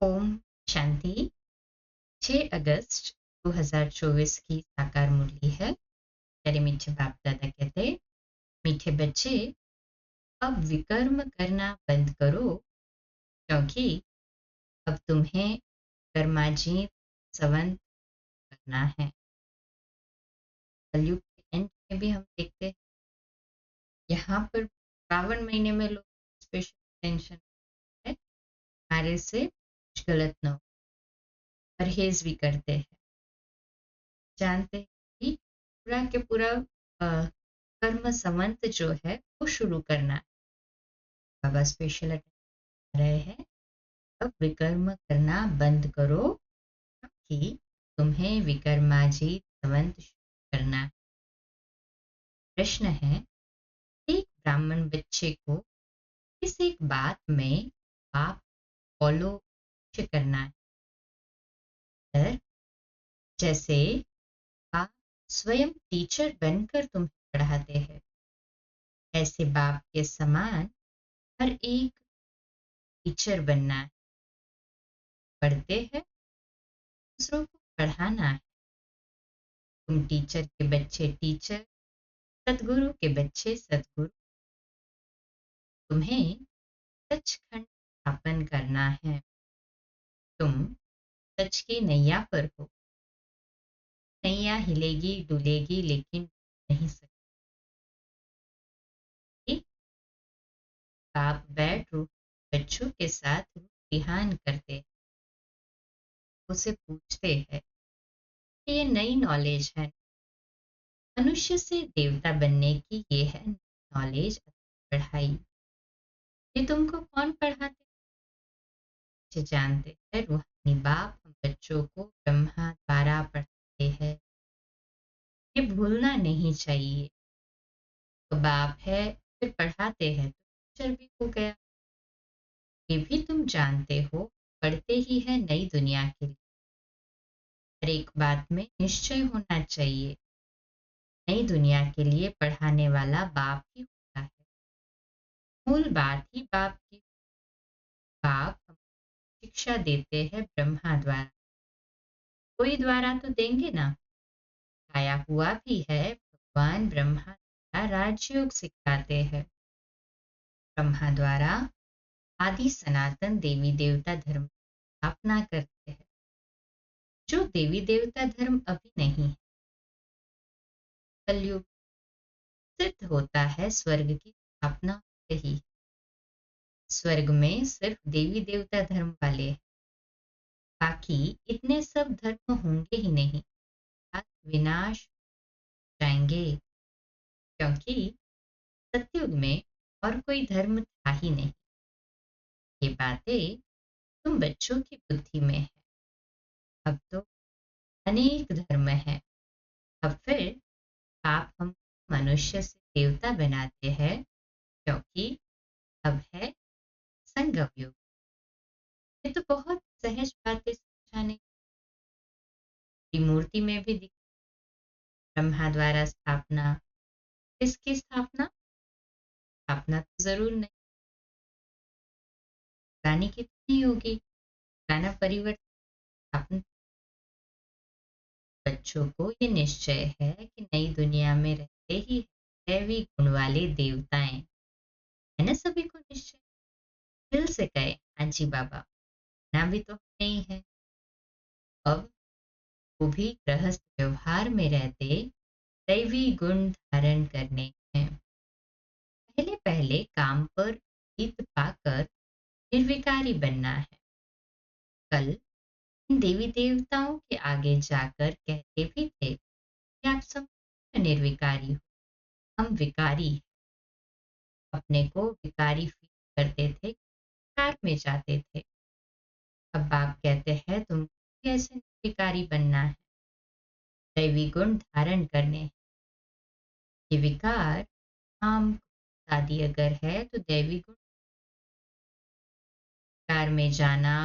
ओम शांति। 6 अगस्त 2024 की साकार मुरली है। प्यारे मीठे बाप दादा कहते, मीठे बच्चे, अब विकर्म करना बंद करो, क्योंकि अब तुम्हें कर्माजीत संवत करना है। कलयुग के एंड में भी हम देखते हैं यहाँ पर 52 महीने में लोग स्पेशल टेंशन है, हमारे से कुछ गलत न हो, परहेज भी करते हैं। जानते हैं कि पूरा के पूरा कर्म संवत जो है वो शुरू करना है। बाबा स्पेशल अटैक रहे हैं, अब विकर्म करना बंद करो, क्योंकि तुम्हें विकर्माजीत संवत शुरू करना है। प्रश्न है, एक ब्राह्मण बच्चे को किस एक बात में आप फॉलो करना है? जैसे आप स्वयं टीचर बनकर तुम्हें पढ़ाते हैं, ऐसे बाप के समान हर एक टीचर बनना है। पढ़ते हैं, दूसरों को पढ़ाना है। तुम टीचर के बच्चे टीचर, सदगुरु के बच्चे सदगुरु। तुम्हें सचखंड स्थापन करना है। तुम सच की नैया पर हो। नैया हिलेगी डुलेगी लेकिन नहीं सकती। आप बैठ रूह बच्चों के साथ रूहान करते, उसे पूछते हैं कि ये नई नॉलेज है, मनुष्य से देवता बनने की ये है नॉलेज, पढ़ाई। ये तुमको कौन पढ़ाते? मुझे जानते हैं रूहानी बाप हम बच्चों को ब्रह्मा द्वारा पढ़ाते हैं। ये भूलना नहीं चाहिए। तो बाप है फिर पढ़ाते हैं तो टीचर भी हो गया। ये भी तुम जानते हो, पढ़ते ही है नई दुनिया के लिए। हर एक बात में निश्चय होना चाहिए। नई दुनिया के लिए पढ़ाने वाला बाप ही होता है। मूल बात ही बाप की। बाप शिक्षा देते हैं ब्रह्मा द्वारा, कोई द्वारा तो देंगे ना। आया हुआ भी है, भगवान ब्रह्मा द्वारा राजयोग सिखाते हैं। ब्रह्मा द्वारा आदि सनातन देवी देवता धर्म स्थापना करते हैं। जो देवी देवता धर्म अभी नहीं है, कलयुग सिद्ध होता है स्वर्ग की स्थापना यही। स्वर्ग में सिर्फ देवी देवता धर्म वाले हैं, बाकी इतने सब धर्म होंगे ही नहीं, विनाश जाएंगे, क्योंकि सतयुग में और कोई धर्म था ही नहीं। ये बातें तुम बच्चों की बुद्धि में है। अब तो अनेक धर्म है। अब फिर आप हम मनुष्य से देवता बनाते हैं, क्योंकि अब है संगम युग। ये तो बहुत सहज बातें समझाने की मूर्ति में भी दिख। ब्रह्मा द्वारा स्थापना, किसकी स्थापना? स्थापना तो जरूर नहीं, गाने की तो नहीं होगी, गाना परिवर्तन स्थापना। बच्चों को ये निश्चय है कि नई दुनिया में रहते ही दैवी गुण वाले देवताएं है ना। सभी को निश्चय दिल से कहे, हाँ जी बाबा, ना भी तो नहीं है। अब वो भी गृहस्थ व्यवहार में रहते दैवी गुण धारण करने हैं। पहले पहले काम पर जीत पाकर निर्विकारी बनना है। कल इन देवी देवताओं के आगे जाकर कहते भी थे कि आप सब निर्विकारी हो, हम विकारी हैं। अपने को विकारी फील करते थे, कार में जाते थे। अब बाप कहते हैं तुम कैसे निर्विकारी बनना है, दैवी गुण धारण करने हैं। ये विकार काम आदि अगर है तो दैवी गुण कार में जाना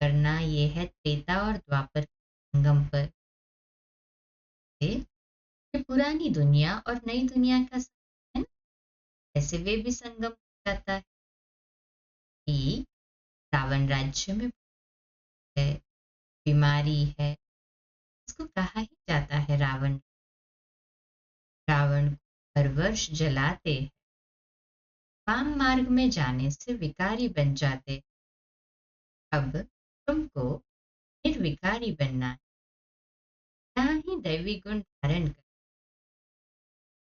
करना, ये है त्रेता और द्वापर संगम पर। ये पुरानी दुनिया और नई दुनिया का संगम है ना। ऐसे वे भी संगम हो जाता है कि रावण राज्य में है, बीमारी है, इसको कहा ही जाता है रावण। रावण को हर वर्ष जलाते हैं, वाम मार्ग में जाने से विकारी बन जाते। अब तुमको निर्विकारी बनना है, यहाँ ही दैवी गुण धारण कर।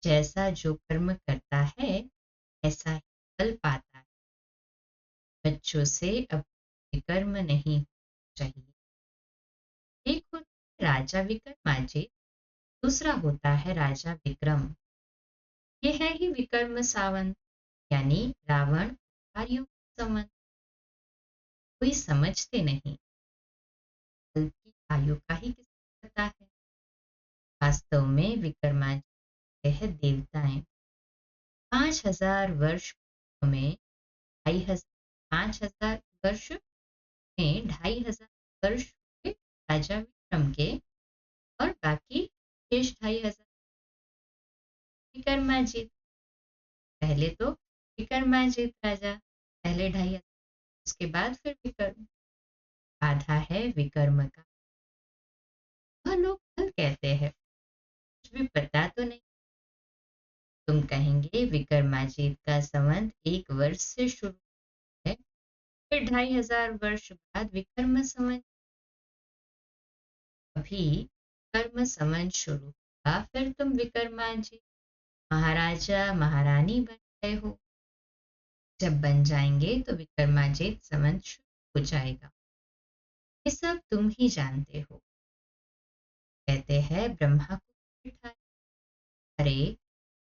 जैसा जो कर्म करता है ऐसा ही फल पाता है। बच्चों से अब विकर्म नहीं होना चाहिए। एक होता है राजा विक्रमाजित, दूसरा होता है राजा विक्रम। ये है ही विक्रम सावंत, यानी रावण कार्यों का संवंत। कोई समझते नहीं, कल की आयु का ही किसको पता है। वास्तव में विक्रमादित्य है देवताएं। 5,000 वर्ष में 5,000 वर्ष में 2,500 वर्ष हुए राजा विक्रम के, और बाकी शेष 2,500 विक्रमाजित। पहले तो विक्रमाजित राजा, पहले 2,500, उसके बाद फिर विक्रम। आधा है विक्रम का। वह लोग कल कहते हैं, कुछ भी पता तो नहीं। तुम कहेंगे विक्रमाजित का संवत 1 वर्ष से शुरू है, फिर 2,500 वर्ष बाद विक्रम संवत। अभी कर्म संवत शुरू हुआ, फिर तुम विक्रमाजित महाराजा महारानी बन गए हो। जब बन जाएंगे तो विक्रमाजित संवत शुरू हो जाएगा। ये सब तुम ही जानते हो। कहते हैं ब्रह्मा को बिठाए, अरे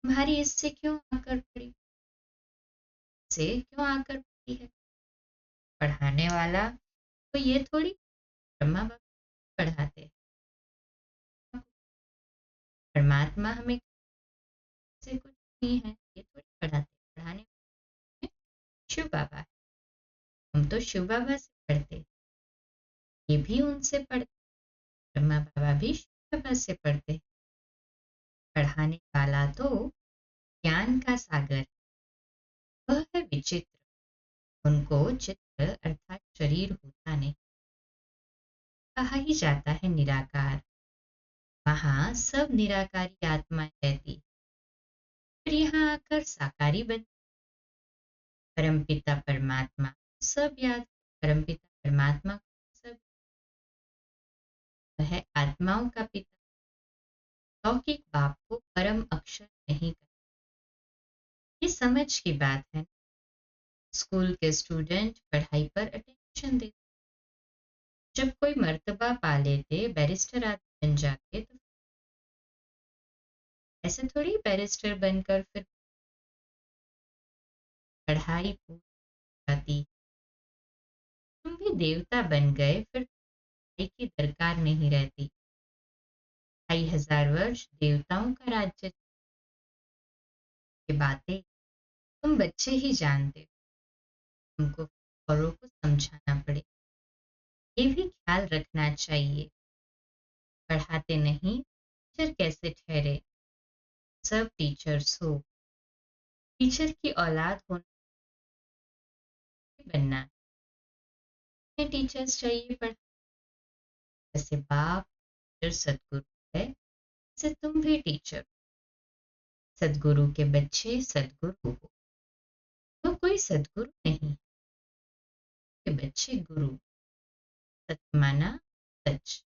तुम्हारी इससे क्यों आकर पड़ी, से क्यों आकर पड़ी है। पढ़ाने वाला तो ये थोड़ी ब्रह्मा बाबा पढ़ाते हैं, परमात्मा हमें से कुछ नहीं है, ये थोड़ी पढ़ाते। पढ़ाने वाले शिव बाबा है, हम तो शिव बाबा से पढ़ते, ये भी उनसे पढ़ते। ब्रह्मा बाबा भी शिव बाबा से पढ़ते। पढ़ाने वाला तो ज्ञान का सागर, वह है विचित्र। उनको चित्र अर्थात शरीर होता नहीं। कहा ही जाता है निराकार, वहां सब निराकारी आत्माएं रहती, फिर यहाँ आकर साकारी बन। परमपिता परमात्मा सब याद, परमपिता परमात्मा सब, वह आत्माओं का पिता। लौकिक बाप को परम अक्षर नहीं कर, ये समझ की बात है। स्कूल के स्टूडेंट पढ़ाई पर अटेंशन देते, जब कोई मर्तबा पा लेते, बैरिस्टर आदि बन जाते, तो ऐसे थोड़ी बैरिस्टर बनकर फिर पढ़ाई पूरी जाती। तुम भी देवता बन गए, फिर पढ़ाई की दरकार नहीं रहती। 2,500 वर्ष देवताओं का राज्य की बातें तुम बच्चे ही जानते हो, तुमको औरों को समझाना पड़े। ये भी ख्याल रखना चाहिए, पढ़ाते नहीं टीचर कैसे ठहरे। सब टीचर्स हो, टीचर की औलाद होना बनना है। टीचर्स चाहिए पढ़, जैसे बाप टीचर सदगुरु है, जैसे तुम भी टीचर। सदगुरु के बच्चे सदगुरु हो, तो कोई सदगुरु नहीं के बच्चे गुरु। सत्य माना सच,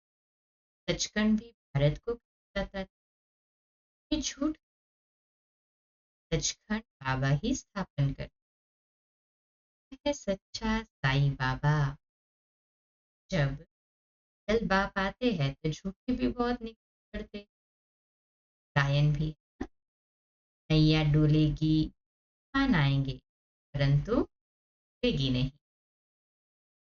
सचखंड भी भारत को कहा जाता था। ये झूठ, सचखंड बाबा ही स्थापन करते है, सच्चा साईं बाबा। जब जल बाप आते हैं तो झूठे भी बहुत निकल पड़ते। गायन भी, नैया डोलेगी तूफान आएंगे, परंतु डूबेगी नहीं।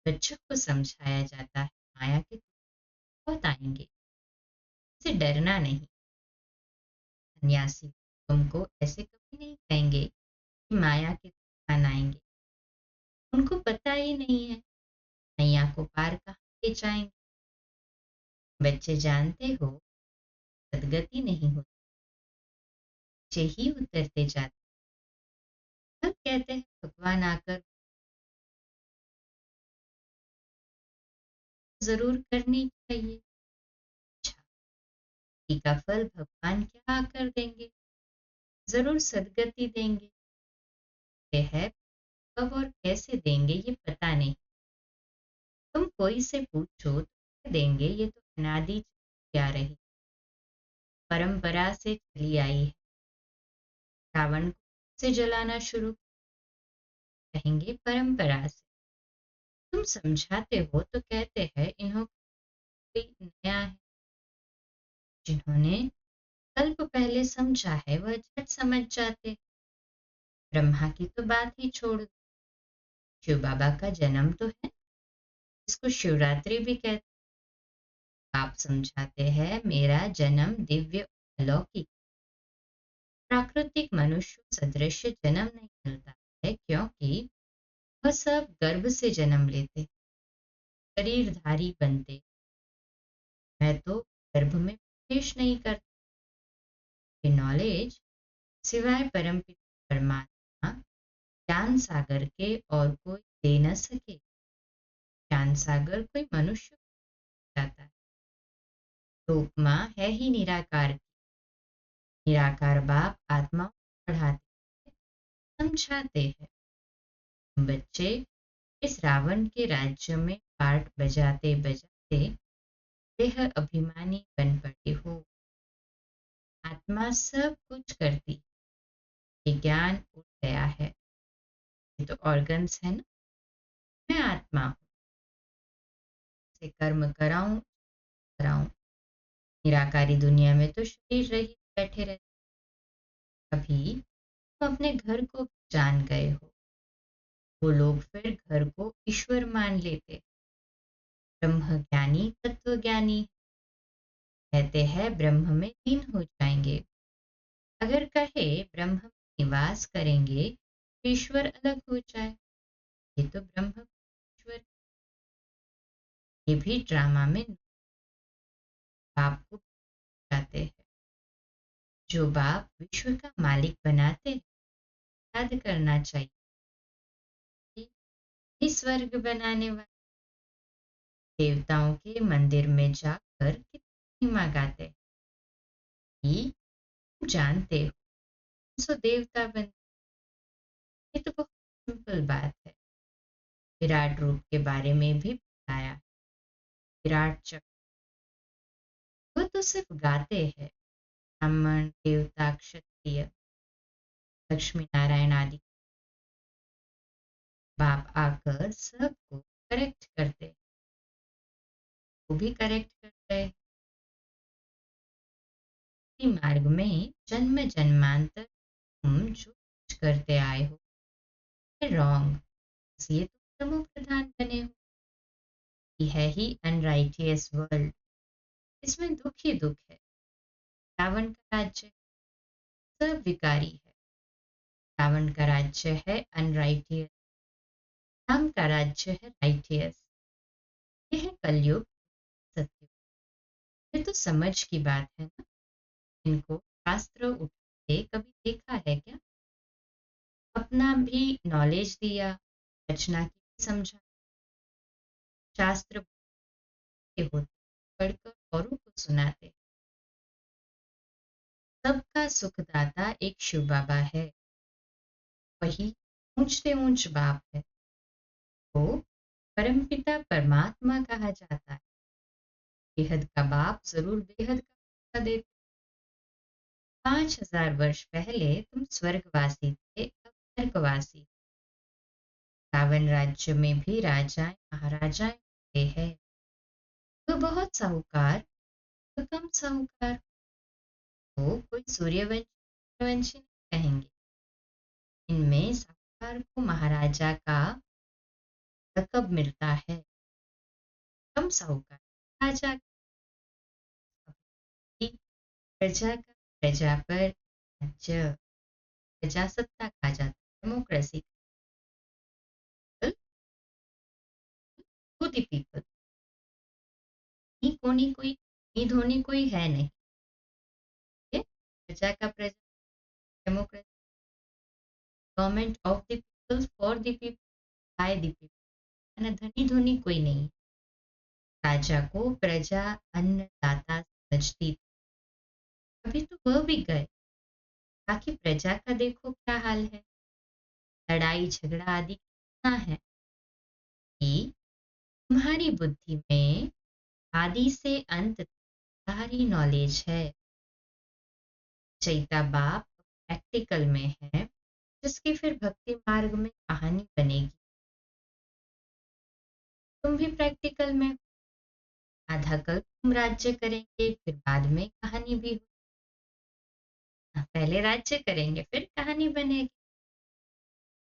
बच्चों को समझाया जाता है माया के तूफान बहुत आएंगे, इसे डरना नहीं। सन्यासी तुमको ऐसे कभी नहीं कहेंगे कि माया के तूफान आएंगे, उनको पता ही नहीं है नैया को पार कहाँ ले जाएंगे। बच्चे जानते हो सदगति नहीं होती, बच्चे ही उतरते जाते। तब कहते हैं भगवान आकर ज़रूर करनी चाहिए। अच्छा, भक्ति का फल भगवान क्या कर देंगे? ज़रूर सद्गति देंगे। ये है, कब और कैसे देंगे ये पता नहीं। तुम कोई से पूछो तो कह देंगे ये तो अनादि चली आ रही परंपरा से चली आई है। रावण को से जलाना शुरू कहेंगे परंपरा से। तुम समझाते हो तो कहते हैं इन्हों कोई नया है। जिन्होंने कल्प पहले समझा है वह झट समझ जाते। ब्रह्मा की तो बात ही छोड़ दो। शिव बाबा का जन्म तो है, इसको शिवरात्रि भी कहते। आप समझाते हैं मेरा जन्म दिव्य अलौकिक प्राकृतिक मनुष्य सदृश जन्म नहीं मिलता है, क्योंकि वह सब गर्भ से जन्म लेते, शरीरधारी बनते। मैं तो गर्भ में प्रवेश नहीं करती। नॉलेज सिवाय परमपिता परमात्मा ज्ञान सागर के और कोई दे न सके। ज्ञान सागर कोई मनुष्य जाता है। तो उपमा है ही निराकार की। निराकार बाप आत्मा पढ़ाते समझाते हैं। बच्चे इस रावण के राज्य में पार्ट बजाते बजाते देह अभिमानी बन पड़े हो। आत्मा सब कुछ करती, ये ज्ञान उठ गया है। ये तो ऑर्गन्स है ना। मैं आत्मा हूँ, से कर्म कराऊं कराऊं। निराकारी दुनिया में तो शरीर रहित बैठे रहते। अभी तुम अपने घर को जान गए हो। वो लोग फिर घर को ईश्वर मान लेते। ब्रह्म ज्ञानी तत्व ज्ञानी कहते हैं ब्रह्म में लीन हो जाएंगे। अगर कहे ब्रह्म में निवास करेंगे तो ईश्वर अलग हो जाए। ये तो ब्रह्म ईश्वर, ये भी ड्रामा में बाप को जाते हैं। जो बाप विश्व का मालिक बनाते हैं, याद करना चाहिए कि ये स्वर्ग बनाने वाले देवताओं के मंदिर में जाकर कितनी महिमा गाते हैं कि तुम जानते हो सो देवता बन। ये तो बहुत सिंपल बात है। विराट रूप के बारे में भी बताया। विराट चक्र, वो तो सिर्फ गाते हैं। ब्राह्मण देवता क्षत्रिय लक्ष्मी नारायण आदि बाप आकर सबको करेक्ट करते, वो भी करेक्ट करते हैं। इसी मार्ग में जन्म जन्मांतर तुम जो कुछ करते आए हो रॉन्ग, इसलिए तुम तमो प्रधान बने हो। ये है ही अनराइटियस वर्ल्ड। इसमें दुख ही दुख है। रावण का राज्य सब विकारी है। रावण का राज्य है अनराइटियस, राम का राज्य है राइटियस। ये है कलयुग सत्य। ये तो समझ की बात है ना। इनको शास्त्र उठाते कभी देखा है क्या? अपना भी नॉलेज दिया, रचना की समझा। शास्त्र के होते पढ़कर औरों को सुनाते। सबका सुखदाता एक शिव बाबा है, वही ऊंचते ऊंच बाप है। वो परमपिता परमात्मा कहा जाता है। बेहद का बाप जरूर बेहद का देते। 5000 वर्ष पहले तुम स्वर्गवासी थे, अब नर्कवासी। रावण राज्य में भी राजाएं महाराजाएं होते हैं। तो बहुत साहूकार तो कम साहूकार को कोई सूर्यवंशी नहीं कहेंगे। इनमें साहूकार को महाराजा का लकब मिलता है, कम साहूकार राजा की। प्रजा का प्रजा पर राज्य, प्रजासत्ता कहा जाता है, डेमोक्रेसी टू द पीपल। कोनी कोई नी धोनी कोई है नहीं। ये प्रजा का प्रजा, democracy, government of the people for the people by the people. है ना, धनी धोनी कोई नहीं। राजा को प्रजा अन्नदाता समझती थी। अभी तो वह भी गए, बाकी प्रजा का देखो क्या हाल है। लड़ाई झगड़ा आदि कितना है कि तुम्हारी बुद्धि में आदि से अंत तक सारी नॉलेज है। चैता बाप प्रैक्टिकल में है, जिसकी फिर भक्ति मार्ग में कहानी बनेगी। तुम भी प्रैक्टिकल में आधा कल तुम राज्य करेंगे, फिर बाद में कहानी भी पहले राज्य करेंगे फिर कहानी बनेगी।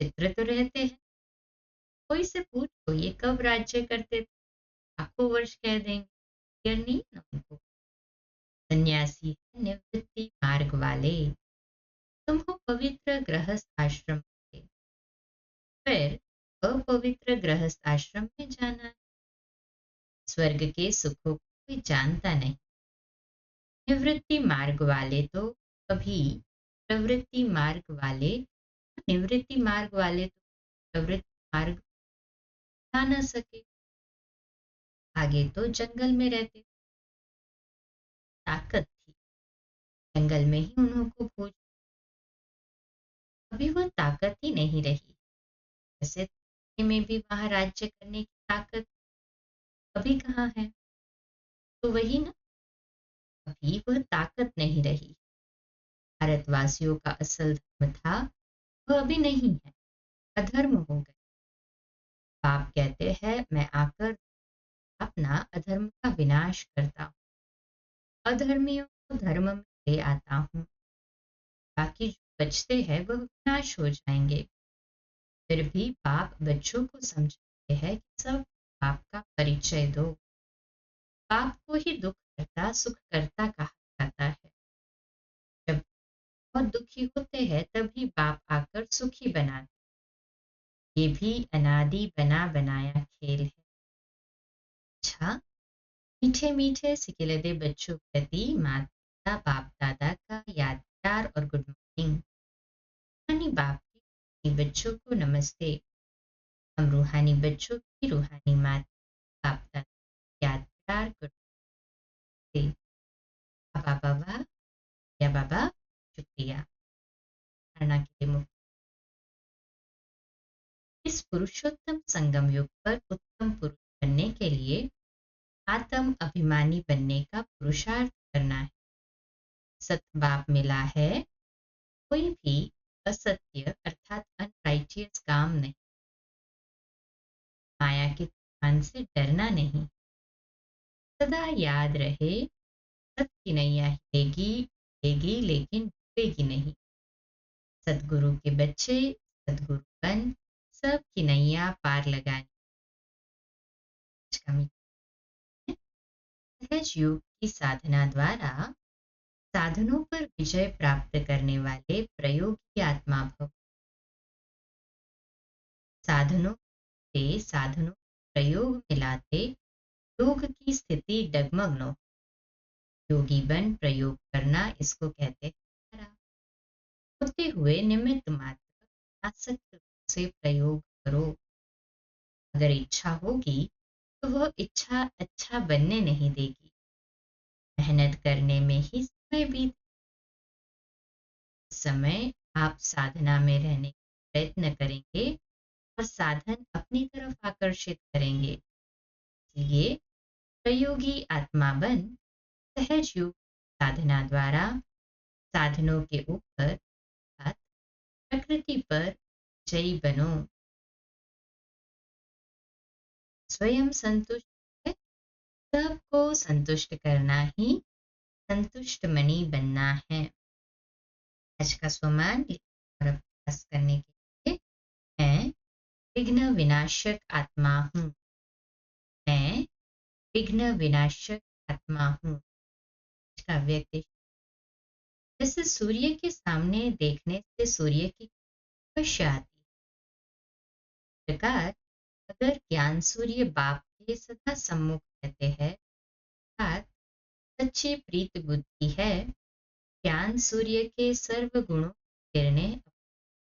चित्र तो रहते हैं। कोई से पूछो ये कब राज्य करते थे, लाखों वर्ष कह देंगे। क्लियर नहीं ना उनको। सन्यासी है निवृत्ति मार्ग वाले, तुम हो पवित्र गृहस्थ आश्रम के, फिर अपवित्र गृहस्थ आश्रम में जाना। स्वर्ग के सुखों को कोई जानता नहीं। निवृत्ति मार्ग वाले तो कभी प्रवृत्ति मार्ग वाले, निवृत्ति मार्ग वाले तो प्रवृत्ति मार्ग जा न सके। आगे तो जंगल में रहते, ताकत थी, जंगल में ही उन्होंने भोज। अभी वह ताकत ही नहीं रही। जैसे में भी वहां राज्य करने की ताकत अभी कहाँ है। तो वही ना, अभी वह ताकत नहीं रही। भारतवासियों का असल धर्म था, वह अभी नहीं है, अधर्म हो गए। बाप कहते हैं मैं आकर अपना अधर्म का विनाश करता हूँ, अधर्मियों को धर्म में ले आता हूँ, बाकी जो बचते हैं वह विनाश हो जाएंगे। फिर भी बाप बच्चों को समझाते हैं कि सब बाप का परिचय दो। बाप को ही दुख करता सुख करता कहा जाता है। जब बहुत दुखी होते हैं तभी बाप आकर सुखी बनाते। ये भी अनादि बना बनाया खेल है। अच्छा, मीठे मीठे सिकिलदे बच्चों प्रति माता बाप दादा का याद प्यार और गुड मॉर्निंग। रूहानी बाप की बच्चों को नमस्ते। हम रूहानी बच्चों की रूहानी माता बाप दादा याद प्यार गुड मॉर्निंग। बाबा बाबा या बाबा शुक्रिया। धारणा के लिए मुक्त। इस पुरुषोत्तम संगम युग पर उत्तम पुरुष बनने के लिए आत्म अभिमानी बनने का पुरुषार्थ करना है। सतबाप मिला है, कोई भी असत्य अर्थात अनराइटियस काम नहीं, माया के तूफान से डरना नहीं। सदा याद रहे सत की नैया हिलेगी लेकिन डूबेगी नहीं। सदगुरु के बच्चे सदगुरु बन सब की नैया पार लगाने। सहज योग की साधना द्वारा साधनों पर विजय प्राप्त करने वाले प्रयोगी आत्मा भव। साधनों से साधनों प्रयोग मिलाते योग की स्थिति डगमग्नो। योगी बन प्रयोग करना इसको कहते हैं। होते हुए निमित्त मात्र आसक्त से प्रयोग करो। अगर इच्छा होगी तो वह इच्छा अच्छा बनने नहीं देगी। मेहनत करने में ही समय बीत समय आप साधना में रहने का प्रयत्न करेंगे और साधन अपनी तरफ आकर्षित करेंगे। इसलिए प्रयोगी आत्मा बन सहज योग साधना द्वारा साधनों के ऊपर अर्थात प्रकृति पर जयी बनो। स्वयं संतुष्ट है, सबको संतुष्ट करना ही संतुष्ट मणि बनना है। आज का स्वमान और अभ्यास करने के लिए मैं विघ्न विनाशक आत्मा हूँ। मैं विघ्न विनाशक आत्मा हूँ। इसका व्यक्ति जैसे सूर्य के सामने देखने से सूर्य की अवश्य आती है, प्रकार अगर ज्ञान सूर्य बाप के सदा सम्मुख रहते हैं, अर्थात सच्ची प्रीत बुद्धि है, ज्ञान सूर्य के सर्व गुणों की किरणें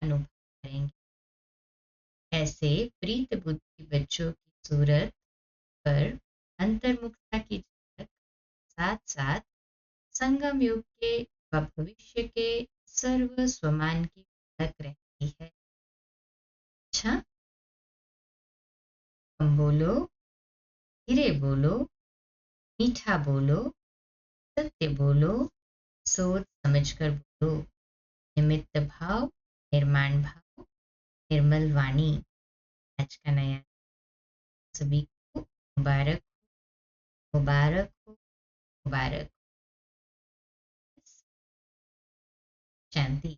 अनुभव करेंगे। ऐसे प्रीत बुद्धि बच्चों की सूरत पर अंतर्मुखता की झलक, साथ साथ संगम युग के व भविष्य के सर्व स्वमान की झलक रहती है। अच्छा, कम बोलो, धीरे बोलो, मीठा बोलो, सत्य बोलो, सोच समझकर बोलो। निमित्त भाव, निर्माण भाव, निर्मल वाणी। आज का नया सभी को मुबारक, मुबारक हो, मुबारक। शांति।